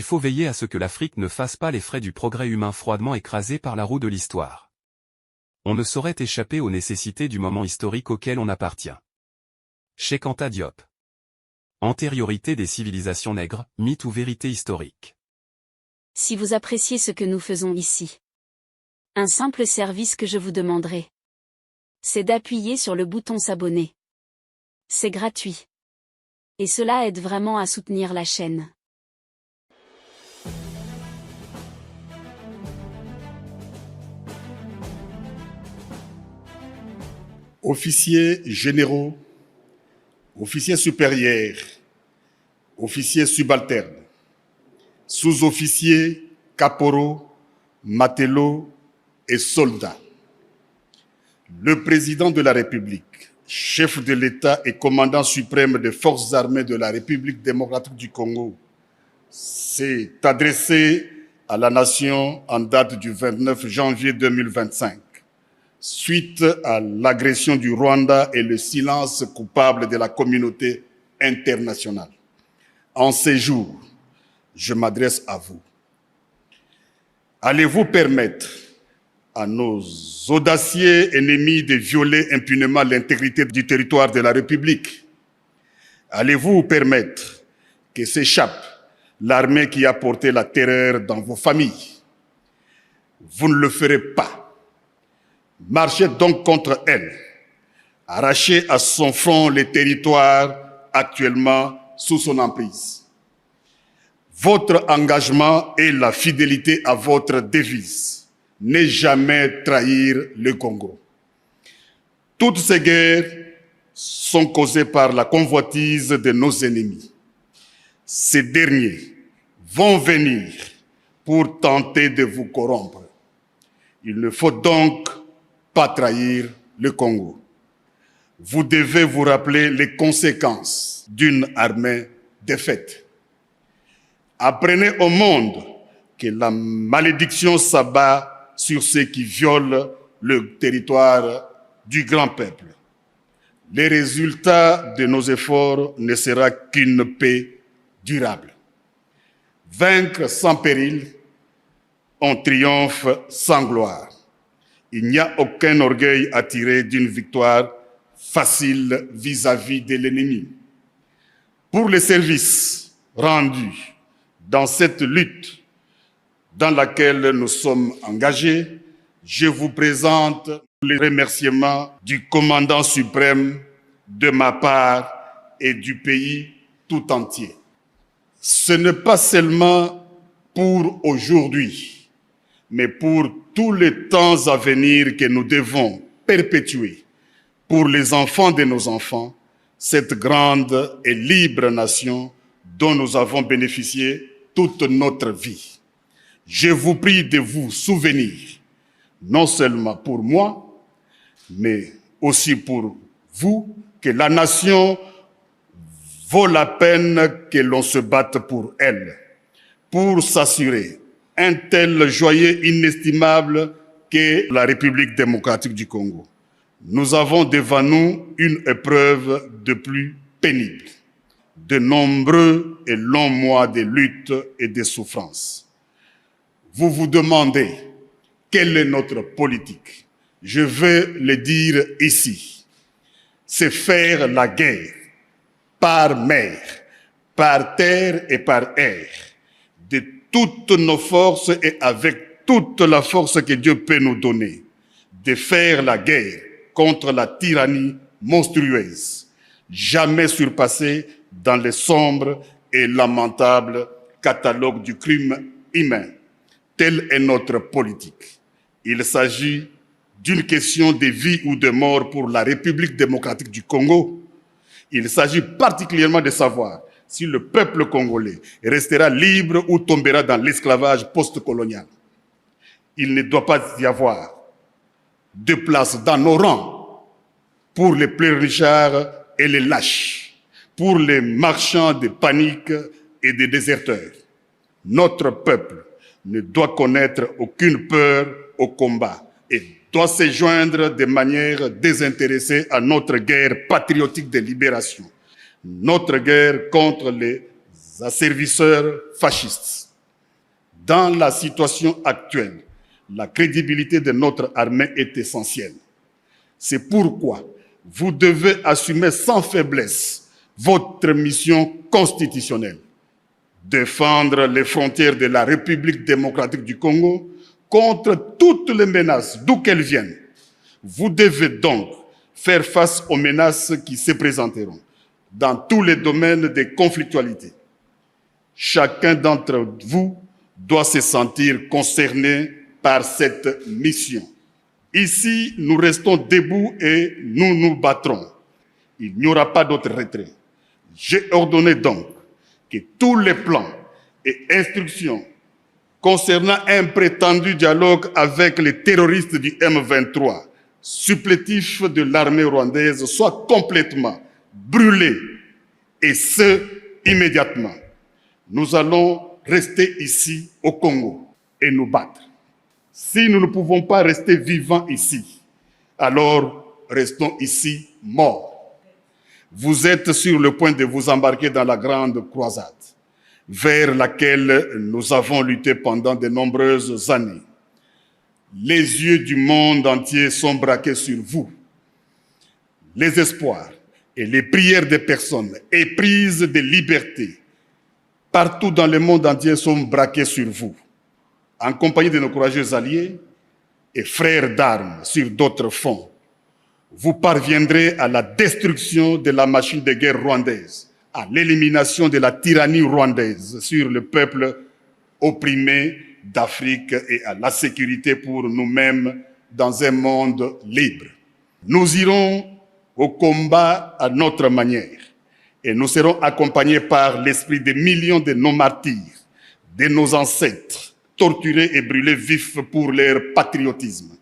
faut veiller à ce que l'Afrique ne fasse pas les frais du progrès humain froidement écrasé par la roue de l'histoire. On ne saurait échapper aux nécessités du moment historique auquel on appartient. Cheikh Anta Diop. Antériorité des civilisations nègres, mythe ou vérité historique. Si vous appréciez ce que nous faisons ici, un simple service que je vous demanderai, c'est d'appuyer sur le bouton s'abonner. C'est gratuit. Et cela aide vraiment à soutenir la chaîne. Officiers généraux, officiers supérieurs, officiers subalternes, sous-officiers, caporaux, matelots et soldats. Le président de la République, chef de l'État et commandant suprême des forces armées de la République démocratique du Congo, s'est adressé à la nation en date du 29 janvier 2025. Suite à l'agression du Rwanda et le silence coupable de la communauté internationale. En ces jours, je m'adresse à vous. Allez-vous permettre à nos audacieux ennemis de violer impunément l'intégrité du territoire de la République? Allez-vous permettre que s'échappe l'armée qui a porté la terreur dans vos familles? Vous ne le ferez pas. Marchez donc contre elle. Arrachez à son front les territoires actuellement sous son emprise. Votre engagement et la fidélité à votre devise. Ne jamais trahir le Congo. Toutes ces guerres sont causées par la convoitise de nos ennemis. Ces derniers vont venir pour tenter de vous corrompre. Il ne faut donc pas trahir le Congo. Vous devez vous rappeler les conséquences d'une armée défaite. Apprenez au monde que la malédiction s'abat sur ceux qui violent le territoire du grand peuple. Les résultats de nos efforts ne sera qu'une paix durable. Vaincre sans péril, on triomphe sans gloire. Il n'y a aucun orgueil à tirer d'une victoire facile vis-à-vis de l'ennemi. Pour les services rendus dans cette lutte dans laquelle nous sommes engagés, je vous présente les remerciements du commandant suprême de ma part et du pays tout entier. Ce n'est pas seulement pour aujourd'hui, mais pour tous les temps à venir que nous devons perpétuer pour les enfants de nos enfants, cette grande et libre nation dont nous avons bénéficié toute notre vie. Je vous prie de vous souvenir, non seulement pour moi, mais aussi pour vous, que la nation vaut la peine que l'on se batte pour elle, pour s'assurer un tel joyau inestimable qu'est la République démocratique du Congo. Nous avons devant nous une épreuve de plus pénible, de nombreux et longs mois de lutte et de souffrance. Vous vous demandez quelle est notre politique. Je veux le dire ici. C'est faire la guerre par mer, par terre et par air, de toutes nos forces et avec toute la force que Dieu peut nous donner, de faire la guerre contre la tyrannie monstrueuse, jamais surpassée dans les sombres et lamentables catalogues du crime humain. Telle est notre politique. Il s'agit d'une question de vie ou de mort pour la République démocratique du Congo. Il s'agit particulièrement de savoir si le peuple congolais restera libre ou tombera dans l'esclavage post-colonial. Il ne doit pas y avoir de place dans nos rangs pour les pleurnichards et les lâches, pour les marchands de panique et des déserteurs. Notre peuple ne doit connaître aucune peur au combat et doit se joindre de manière désintéressée à notre guerre patriotique de libération, notre guerre contre les asservisseurs fascistes. Dans la situation actuelle, la crédibilité de notre armée est essentielle. C'est pourquoi vous devez assumer sans faiblesse votre mission constitutionnelle. Défendre les frontières de la République démocratique du Congo contre toutes les menaces, d'où qu'elles viennent. Vous devez donc faire face aux menaces qui se présenteront dans tous les domaines des conflictualités. Chacun d'entre vous doit se sentir concerné par cette mission. Ici, nous restons debout et nous nous battrons. Il n'y aura pas d'autre retrait. J'ai ordonné donc que tous les plans et instructions concernant un prétendu dialogue avec les terroristes du M23, supplétifs de l'armée rwandaise, soient complètement brûlés, et ce, immédiatement. Nous allons rester ici au Congo et nous battre. Si nous ne pouvons pas rester vivants ici, alors restons ici morts. Vous êtes sur le point de vous embarquer dans la grande croisade, vers laquelle nous avons lutté pendant de nombreuses années. Les yeux du monde entier sont braqués sur vous. Les espoirs et les prières des personnes éprises de liberté partout dans le monde entier sont braqués sur vous. En compagnie de nos courageux alliés et frères d'armes sur d'autres fronts, vous parviendrez à la destruction de la machine de guerre rwandaise, à l'élimination de la tyrannie rwandaise sur le peuple opprimé d'Afrique et à la sécurité pour nous-mêmes dans un monde libre. Nous irons au combat à notre manière et nous serons accompagnés par l'esprit des millions de nos martyrs, de nos ancêtres, torturés et brûlés vifs pour leur patriotisme,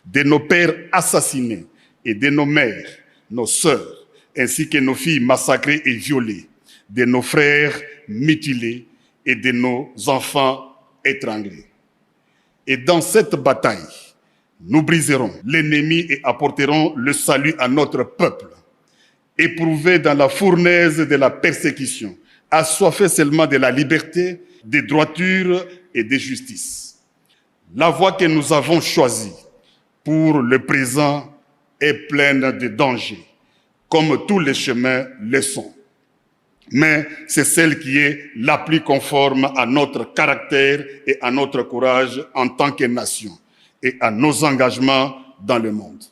de nos pères assassinés et de nos mères, nos sœurs, ainsi que nos filles massacrées et violées, de nos frères mutilés et de nos enfants étranglés. Et dans cette bataille, nous briserons l'ennemi et apporterons le salut à notre peuple, éprouvé dans la fournaise de la persécution, assoiffé seulement de la liberté, de droiture et de justice. La voie que nous avons choisie pour le présent est pleine de dangers, comme tous les chemins le sont. Mais c'est celle qui est la plus conforme à notre caractère et à notre courage en tant que nation et à nos engagements dans le monde.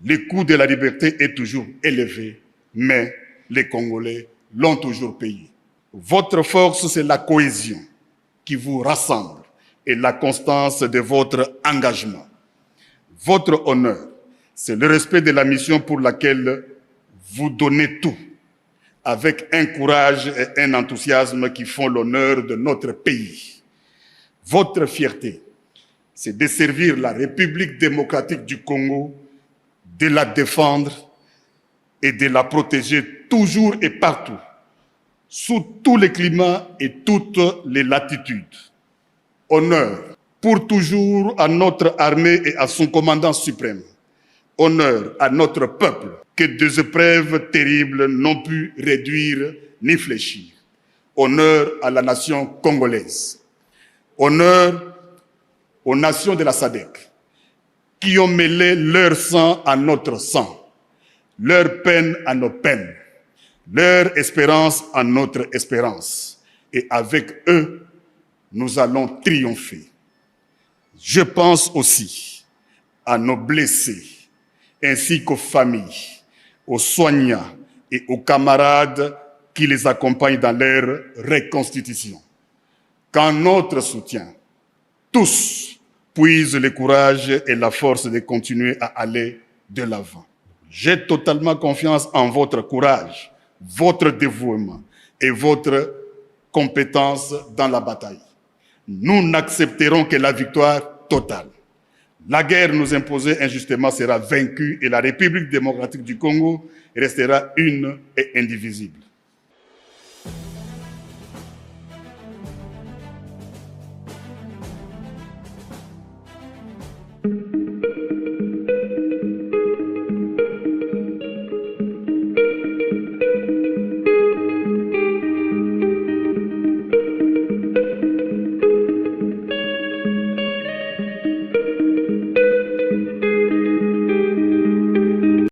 Le coût de la liberté est toujours élevé, mais les Congolais l'ont toujours payé. Votre force, c'est la cohésion qui vous rassemble et la constance de votre engagement. Votre honneur, c'est le respect de la mission pour laquelle vous donnez tout, avec un courage et un enthousiasme qui font l'honneur de notre pays. Votre fierté, c'est de servir la République démocratique du Congo, de la défendre et de la protéger toujours et partout, sous tous les climats et toutes les latitudes. Honneur pour toujours à notre armée et à son commandant suprême. Honneur à notre peuple que des épreuves terribles n'ont pu réduire ni fléchir. Honneur à la nation congolaise. Honneur aux nations de la SADC qui ont mêlé leur sang à notre sang, leur peine à nos peines, leur espérance à notre espérance. Et avec eux, nous allons triompher. Je pense aussi à nos blessés, ainsi qu'aux familles, aux soignants et aux camarades qui les accompagnent dans leur reconstitution. Qu'en notre soutien, tous puisent le courage et la force de continuer à aller de l'avant. J'ai totalement confiance en votre courage, votre dévouement et votre compétence dans la bataille. Nous n'accepterons que la victoire totale. La guerre nous imposée injustement sera vaincue et la République démocratique du Congo restera une et indivisible.